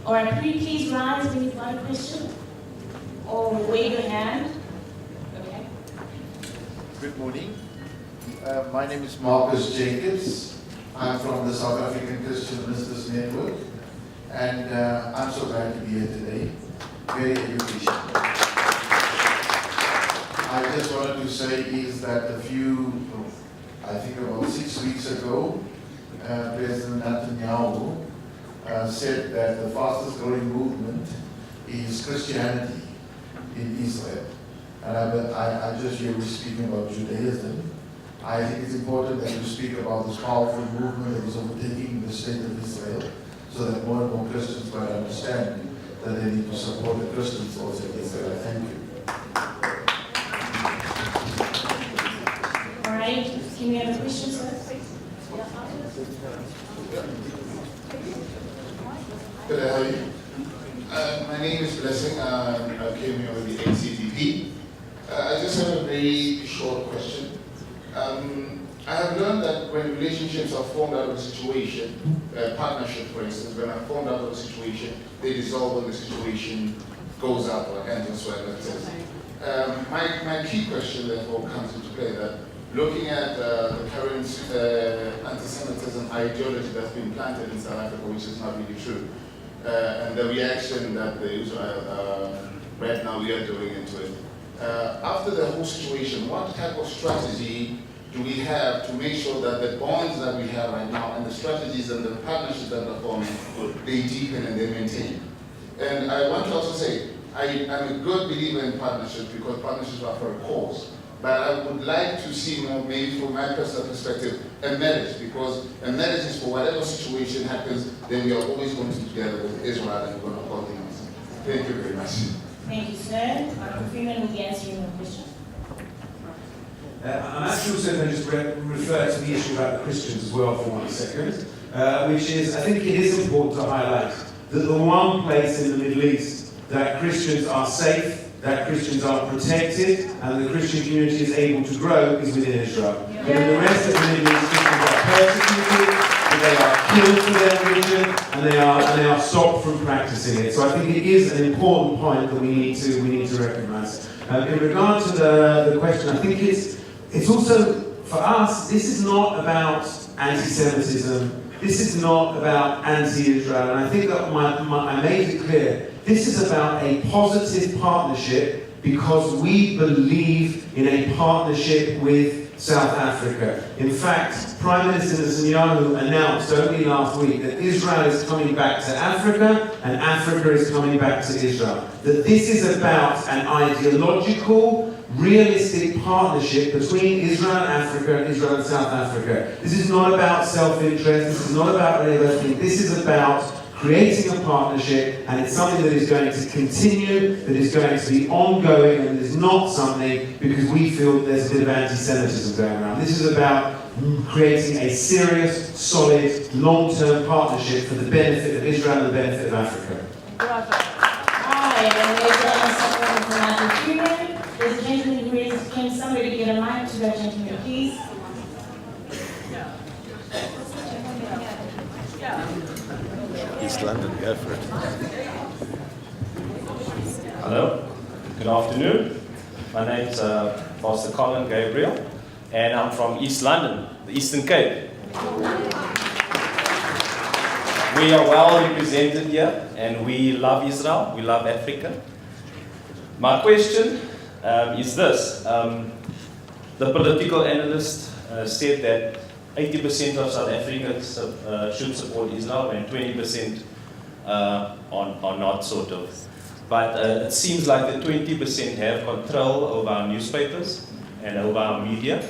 All right, could you please rise when you've got a question? Or wave your hand? Okay. Good morning. My name is Marcus Jacobs. I'm from the South African Christian Ministers Network. And I'm so glad to be here today. Very educational. I just wanted to say is that I think about 6 weeks ago, President Netanyahu said that the fastest growing movement is Christianity in Israel. And I just hear we speaking about Judaism. I think it's important that we speak about this powerful movement that is overtaking the state of Israel, so that more and more Christians might understand that they need to support the Christians also in Israel. Thank you. All right, can we have a question, sir? Good, how are you? My name is Blessing. I came here with the NCTP. I just have a very short question. I have learned that when relationships are formed out of a situation, partnership for instance, when are formed out of a situation, they dissolve when the situation goes up or ends or whatever it is. My key question therefore comes into play that looking at the current anti-Semitism ideology that's been planted in South Africa, which is not really true, and the reaction that the Israel right now we are doing into it. After the whole situation, what type of strategy do we have to make sure that the bonds that we have right now and the strategies and the partnerships that are forming, they deepen and they maintain? And I want to also say, I'm a good believer in partnerships because partnerships are for a cause. But I would like to see more, maybe from my personal perspective, a marriage, because a marriage is for whatever situation happens, then we are always going to be together with Israel and we're going to hold things. Thank you very much. Thank you, sir. Freeman will be answering your question. I'm actually also going to just refer to the issue about the Christians as well for 1 second, which is, I think it is important to highlight that the one place in the Middle East that Christians are safe, that Christians are protected, and the Christian community is able to grow is within Israel. And in the rest of the Middle East, Christians are persecuted, they are killed for their religion, and they are stopped from practicing it. So I think it is an important point that we need to recognise. In regard to the question, I think it's also, for us, this is not about anti-Semitism, this is not about anti-Israel, and I think that I made it clear, this is about a positive partnership because we believe in a partnership with South Africa. In fact, Prime Minister Netanyahu announced only last week that Israel is coming back to Africa and Africa is coming back to Israel. That this is about an ideological, realistic partnership between Israel and Africa and Israel and South Africa. This is not about self-interest, this is not about any other thing, this is about creating a partnership, and it's something that is going to continue, that is going to be ongoing, and is not something because we feel there's a bit of anti-Semitism going around. This is about creating a serious, solid, long-term partnership for the benefit of Israel and the benefit of Africa. Hi, and there's a Freeman. There's a gentleman who raised, can somebody get a mic to that gentleman, please? East London, go for it. Hello, good afternoon. My name is Pastor Colin Gabriel, and I'm from East London, the Eastern Cape. We are well represented here, and we love Israel, we love Africa. My question is this. The political analyst said that 80% of South Africans should support Israel and 20% are not, sort of. But it seems like the 20% have control over our newspapers and over our media,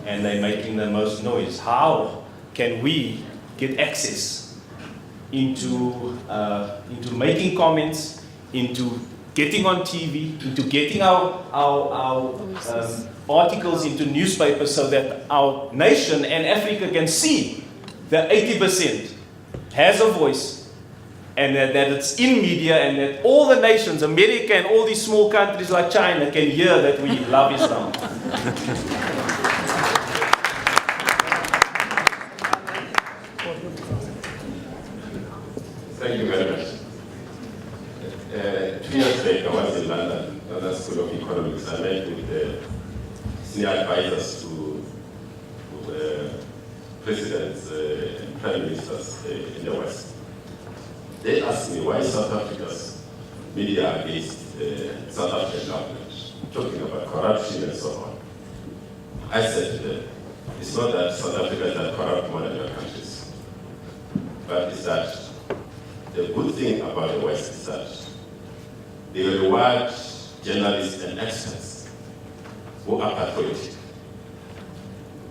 and they're making the most noise. How can we get access into making comments, into getting on TV, into getting our articles into newspapers so that our nation and Africa can see that 80% has a voice and that it's in media and that all the nations, America and all these small countries like China can hear that we love Islam. Thank you very much. economics, I met with the senior advisors to presidents and prime ministers in the West. They asked me why South Africa's media are against South African government, talking about corruption and so on. I said to them, it's not that South Africa is that corrupt more than other countries, but it's that the good thing about the West is that they reward journalists and experts who are patriotic.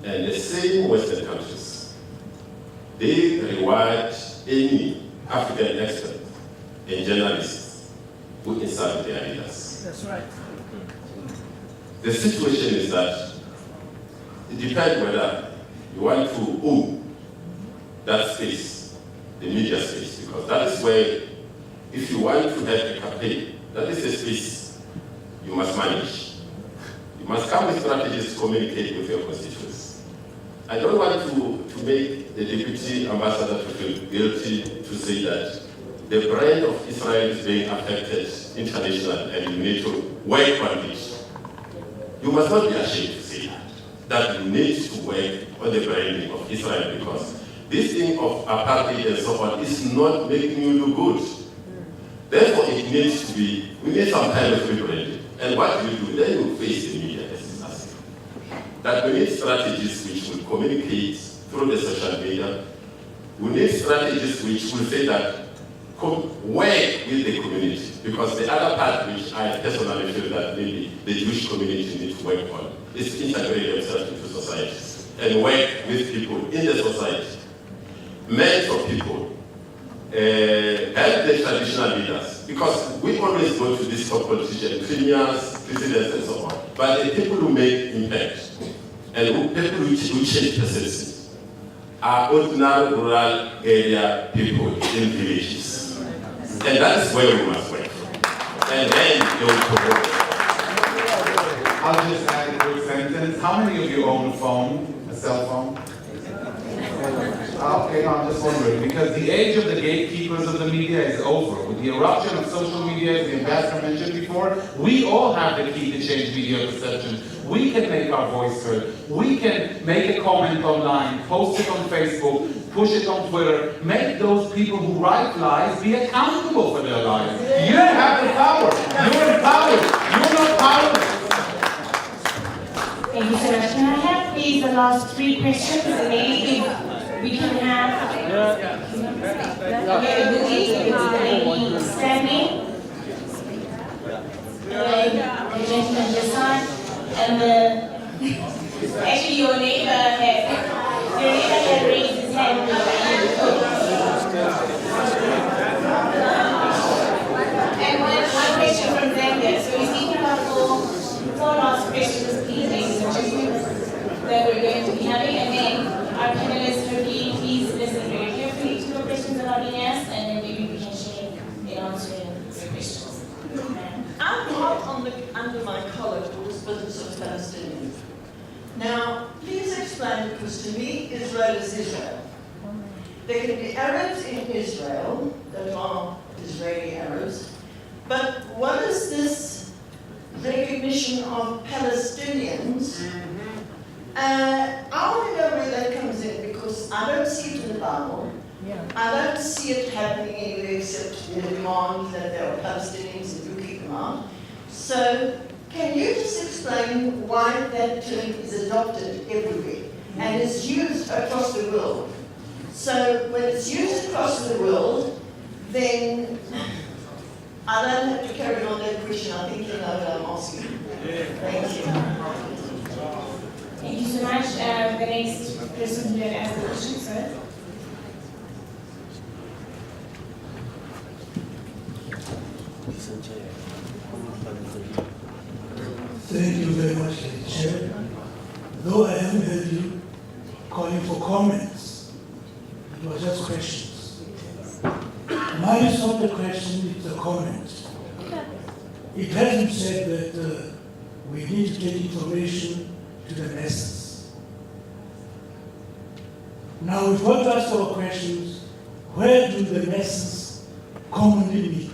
And the same Western countries, they reward any African expert and journalists who insult their leaders. That's right. The situation is that it depends whether you want to own that space, the media space, because that is where, if you want to have a campaign, that is the space you must manage. You must come with strategies to communicate with your constituents. I don't want to make the deputy ambassador to feel guilty to say that the brand of Israel is being affected internationally and you need to work on it. You must not be ashamed to say that you need to work on the branding of Israel, because this thing of apartheid and so on is not making you look good. Therefore, it needs to be, we need some kind of rebranding. And what you do, then you face the media as is asking. That we need strategies which will communicate through the social media. We need strategies which will say that work with the community, because the other part which I personally feel that maybe the Jewish community needs to work on is to integrate themselves into society and work with people in the society, mentor people, help the traditional leaders, because we always go to these top politicians, premiers, presidents and so on, but the people who make impact and people who change perceptions are ordinary rural area people in villages. And that is where we must work. And then they will promote. I'll just add a quick sentence. How many of you own a phone, a cell phone? Okay, no, I'm just wondering, because the age of the gatekeepers of the media is over. With the eruption of social media, as the ambassador mentioned before, we all have the key to change media perception. We can make our voice heard. We can make a comment online, post it on Facebook, push it on Twitter, make those people who write lies be accountable for their lies. You have the power. You're empowered. You're not powerless. Thank you so much. Can I have please the last 3 questions, and maybe we can have okay, the lady standing, the gentleman this side, and actually your neighbor had raised his hand. And one question from Zambia. So we're speaking about four last questions, please, ladies and gentlemen, that we're going to be having, and then our panelists will please listen very carefully to the questions that are being asked, and then maybe we can share in answering your questions. I'm hot under my collar for this business of Palestinians. Now, please explain, because to me, Israel is Israel. There can be Arabs in Israel that are Israeli Arabs, but what is this recognition of Palestinians? I want to know where that comes in, because I don't see it in the Bible. I don't see it happening anywhere except in the demand that there are Palestinians and you keep them out. So, can you just explain why that term is adopted everywhere and is used across the world? So, when it's used across the world, then I don't have to carry on that question. I think you know what I'm asking. Thank you. Thank you so much. The next person who had asked the question, sir. Thank you very much, Lady Chair. Though I haven't heard you calling for comments, it was just questions. Mine is not a question, it's a comment. It hasn't said that we need to get information to the masses. Now, we've got to ask our questions, where do the masses commonly meet?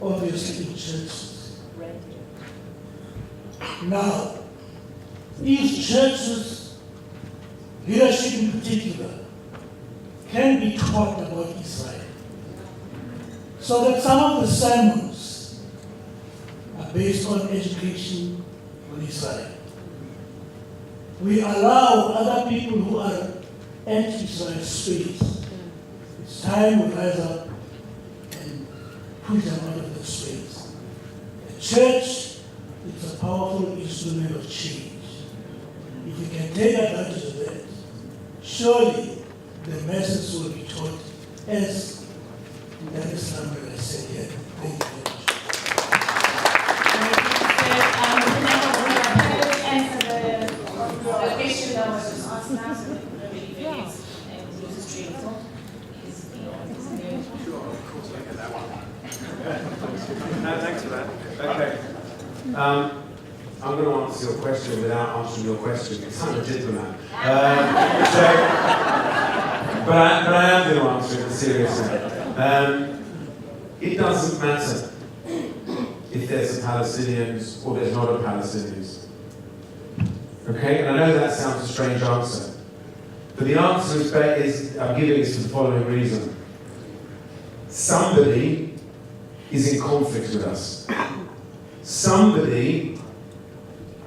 Obviously in churches. Right. Now, these churches, leadership in particular, can be taught about Israel, so that some of the sermons are based on education on Israel. We allow other people who are anti-Israel space. It's time we rise up and put them out of the space. The church is a powerful instrument of change. If we can take advantage of that, surely the message will be taught as that Islam that I said here. Thank you very much. Answer the question that was just asked now, so that nobody forgets and loses train of thought. No, thanks for that. Okay. I'm going to answer your question without answering your question, because I'm a gentleman. But I am going to answer it seriously. It doesn't matter if there's a Palestinians or there's not a Palestinians. Okay? And I know that sounds a strange answer. But the answer I'm giving is for the following reason. Somebody is in conflict with us. Somebody,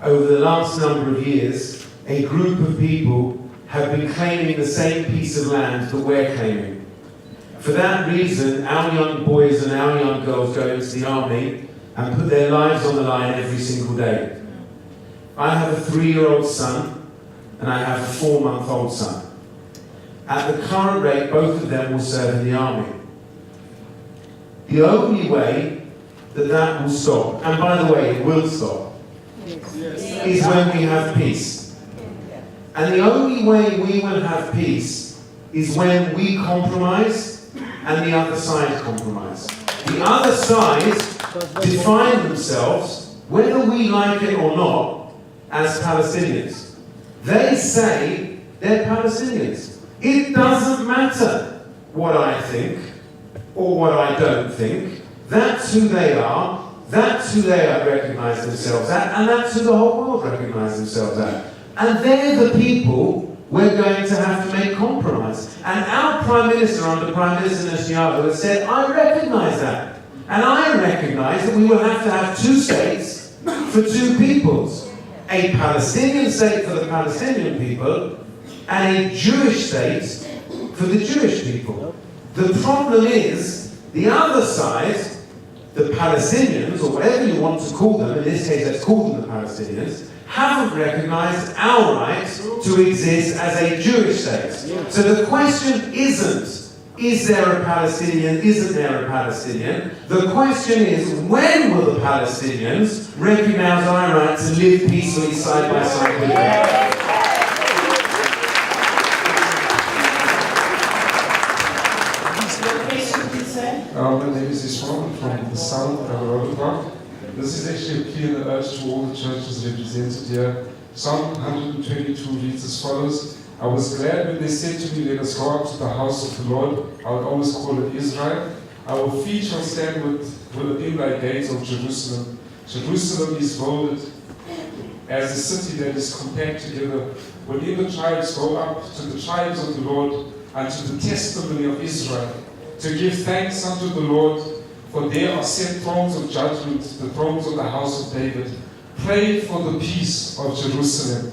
over the last number of years, a group of people have been claiming the same piece of land that we're claiming. For that reason, our young boys and our young girls go into the army and put their lives on the line every single day. I have a 3-year-old son and I have a 4-month-old son. At the current rate, both of them will serve in the army. The only way that will stop, and by the way, it will stop, is when we have peace. And the only way we will have peace is when we compromise and the other side compromise. The other side define themselves, whether we like it or not, as Palestinians. They say they're Palestinians. It doesn't matter what I think or what I don't think. That's who they are. That's who they recognize themselves at, and that's who the whole world recognize themselves at. And they're the people we're going to have to make compromise. And our Prime Minister, under Prime Minister Netanyahu, has said, I recognize that. And I recognize that we will have to have 2 states for 2 peoples. A Palestinian state for the Palestinian people, and a Jewish state for the Jewish people. The problem is, the other side, the Palestinians, or whatever you want to call them, in this case let's call them the Palestinians, haven't recognized our right to exist as a Jewish state. So the question isn't, is there a Palestinian, isn't there a Palestinian? The question is, when will the Palestinians recognize our right to live peacefully side by side with them? My name is Ishmael from the south of Rotterdam. This is actually a plea and urge to all the churches represented here. Psalm 122 reads as follows: I was glad when they said to me, let us go up to the house of the Lord. I would always call it Israel. Our feet shall stand within thy gates of Jerusalem. Jerusalem is voted as a city that is compact together. When the tribes go up to the tribes of the Lord, unto the testimony of Israel, to give thanks unto the Lord, for there are set thrones of judgment, the thrones of the house of David. Pray for the peace of Jerusalem.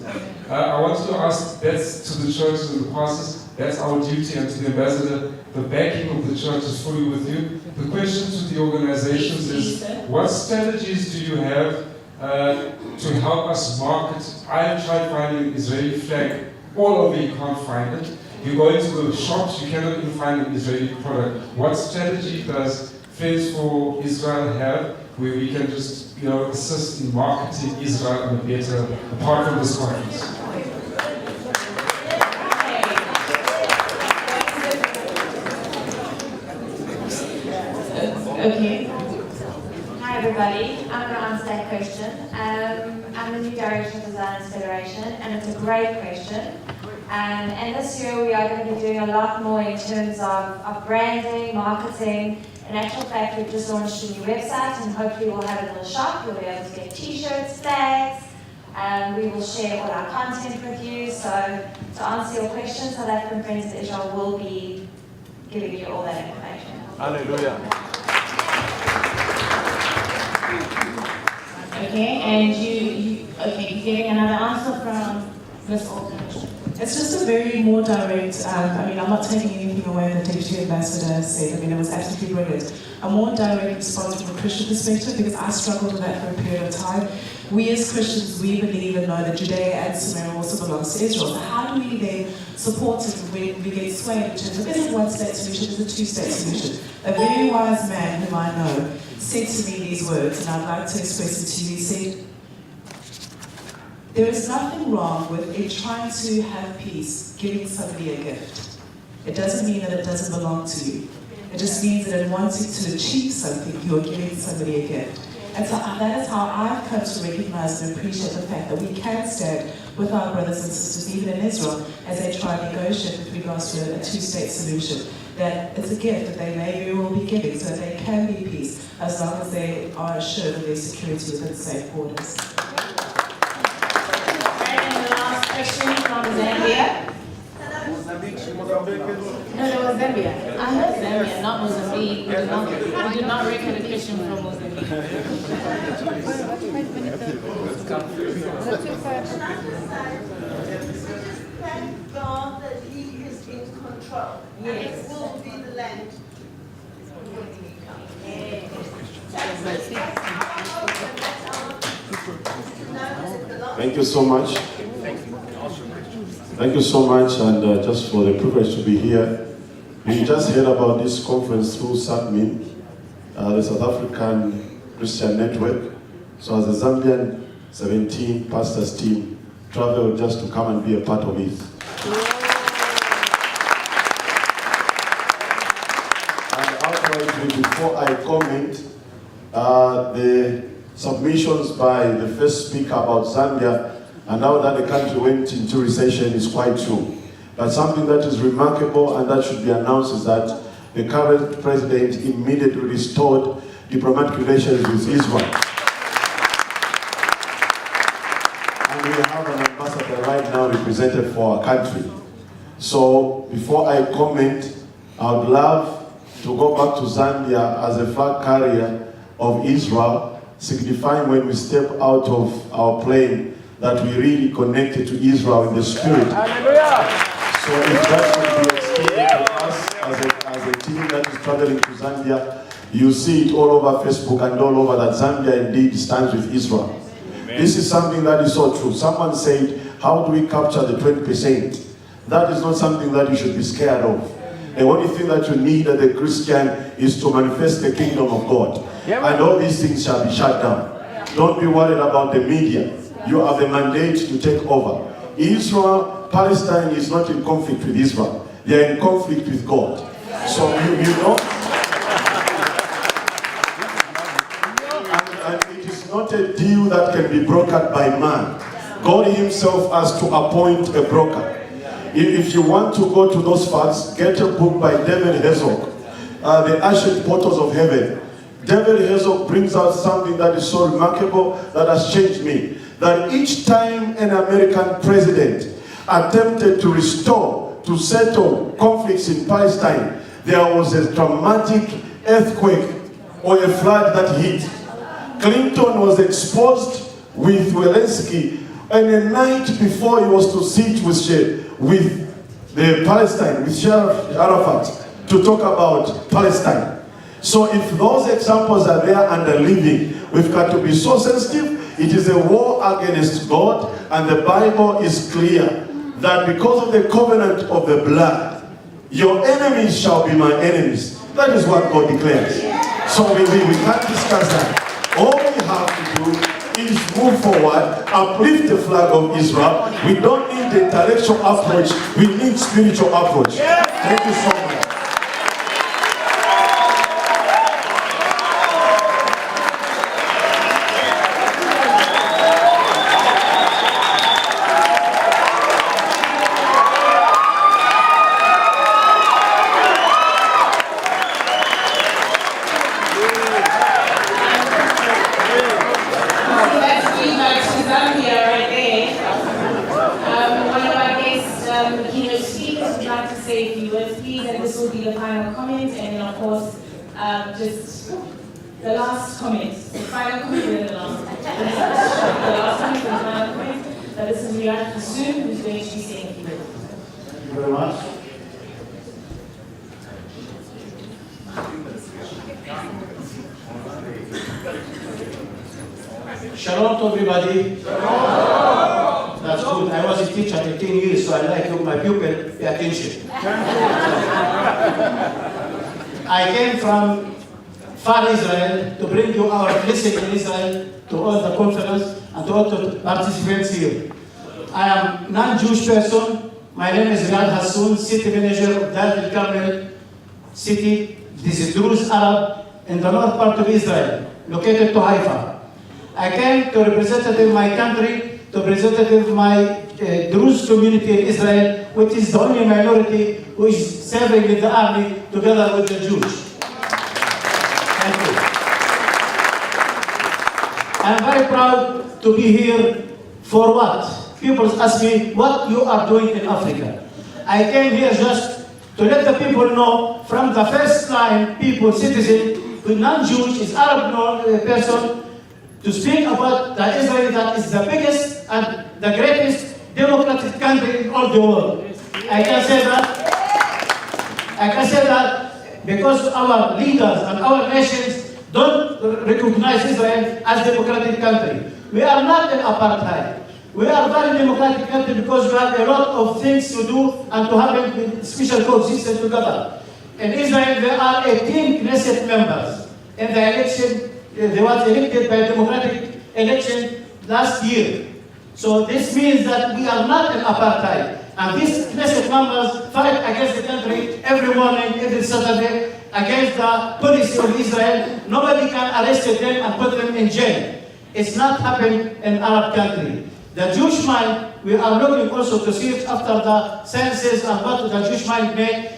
I want to ask, that's to the churches and the pastors, that's our duty, and to the ambassador, the backing of the church is fully with you. The question to the organizations is, what strategies do you have to help us market? I have tried finding an Israeli flag all over, you can't find it. You go into the shops, you cannot even find an Israeli product. What strategy does Friends for Israel have where we can just, assist in marketing Israel and better, apart from this conference? Okay. Hi everybody, I'm going to answer that question. I'm the new Director of the Zionist Federation, and it's a great question. And this year we are going to be doing a lot more in terms of branding, marketing. In actual fact, we've just launched a new website, and hopefully we'll have a little shop. You'll be able to get t-shirts, flags, We will share all our content with you. So to answer your question, South African Friends of Israel will be giving you all that information. Hallelujah. Okay, and you're getting another answer from Ms. Alton. It's just a very more direct, I'm not taking anything away that Deputy Ambassador said. It was absolutely brilliant. A more direct response from a Christian perspective, because I struggled with that for a period of time. We as Christians, we believe and know that Judea and Samaria also belongs to Israel. So how do we then support it when we get swayed in terms of, is it one-state solution, is it two-state solution? A very wise man whom I know said to me these words, and I'd like to express it to you. He said, there is nothing wrong with in trying to have peace, giving somebody a gift. It doesn't mean that it doesn't belong to you. It just means that in wanting to achieve something, you are giving somebody a gift. And so that is how I've come to recognize and appreciate the fact that we can stand with our brothers and sisters, even in Israel, as they try to negotiate with regards to a two-state solution. That it's a gift that they may very well be giving so that they can be peace, as long as they are assured of their security within safe borders. Question from Zambia. No, that was Zambia. I heard Zambia, not Mozambique. We do not reckon a Christian from Mozambique. Thank God that He is in control. Yes. It will be the land. Thank you so much. Thank you so much, and just for the privilege to be here. We just heard about this conference through SAFI, the South African Christian Network. So as a Zambian 17 pastors team, traveled just to come and be a part of it. And outrightly, before I comment, the submissions by the first speaker about Zambia and now that the country went into recession is quite true. But something that is remarkable and that should be announced is that the current president immediately restored diplomatic relations with Israel. And we have an ambassador right now represented for our country. So before I comment, I would love to go back to Zambia as a flag carrier of Israel, signifying when we step out of our plane that we really connected to Israel in the spirit. Hallelujah. So if that would be extended to us as a team that is traveling to Zambia, you see it all over Facebook and all over that Zambia indeed stands with Israel. Amen. This is something that is so true. Someone said, how do we capture the 20%? That is not something that you should be scared of. The only thing that you need as a Christian is to manifest the kingdom of God. And all these things shall be shut down. Don't be worried about the media. You have the mandate to take over. Israel, Palestine is not in conflict with Israel. They are in conflict with God. So you know, and it is not a deal that can be brokered by man. God himself has to appoint a broker. If you want to go to those facts, get a book by David Herzog, The Ancient Portals of Heaven. David Herzog brings out something that is so remarkable that has changed me. That each time an American president attempted to restore, to settle conflicts in Palestine, there was a dramatic earthquake or a flood that hit. Clinton was exposed with Zelensky, and the night before he was to sit with the Palestine, with Arafat, to talk about Palestine. So if those examples are there and are living, we've got to be so sensitive. It is a war against God, and the Bible is clear that because of the covenant of the blood, your enemies shall be my enemies. That is what God declares. So we can't discuss that. All we have to do is move forward, uplift the flag of Israel. We don't need the intellectual approach, we need spiritual approach. Thank you so much. Zambia right speakers would like to say a few words, please, and this will be the final comment, and then of course, just the last comment, the final comment, and the last comment. The last comment and the final comment. But this is Riyad Hassoun, who's going to be saying a few words. Thank you very much. Shalom to everybody. Shalom. That's good. I was a teacher 18 years, so I like my pupil pay attention. I came from far Israel to bring you our blessing in Israel to all the conference and to all the participants here. I am non-Jewish person. My name is Riyad Hassoun, city manager of Dar el Carmel city. This is Druze Arab in the north part of Israel, located to Haifa. I came to represent my country, to represent my Druze community in Israel, which is the only minority who is serving in the army together with the Jews. Thank you. I'm very proud to be here for what? People ask me what you are doing in Africa. I came here just to let the people know from the first line people, citizen, who non-Jewish is Arab person, to speak about the Israel that is the biggest and the greatest democratic country in all the world. I can say that because our leaders and our nations don't recognize Israel as a democratic country. We are not an apartheid. We are a very democratic country because we have a lot of things to do and to have a special coexistence together. In Israel, there are 18 Knesset members. In the election, they was elected by democratic election last year. So this means that we are not an apartheid. And these Knesset members fight against the country every morning, every Saturday, against the policy of Israel. Nobody can arrest them and put them in jail. It's not happening in Arab country. The Jewish mind, we are looking also to see after the census and what the Jewish mind made.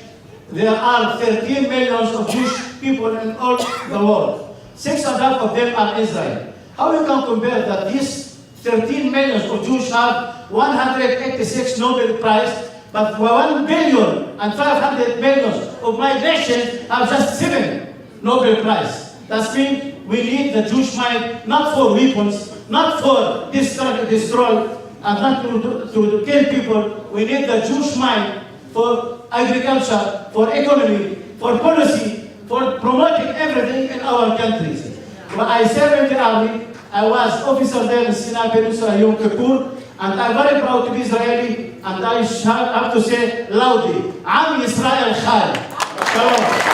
There are 13 millions of Jewish people in all the world. 6.5 of them are Israel. How we can compare that these 13 millions of Jews have 186 Nobel Prize, but 1 billion and 500 millions of my nation have just 7 Nobel Prize. That means we need the Jewish mind not for weapons, not for destroy, and not to kill people. We need the Jewish mind for agriculture, for economy, for policy, for promoting everything in our countries. When I served in the army, I was officer there in Sinai Peninsula, Yom Kippur, and I'm very proud to be Israeli, and I have to say loudly, Am Yisrael Chai. Shalom.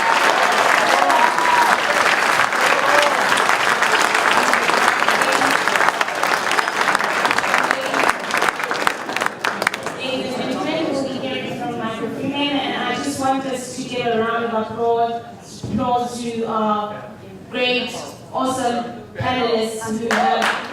Applause to our great, awesome panelists who have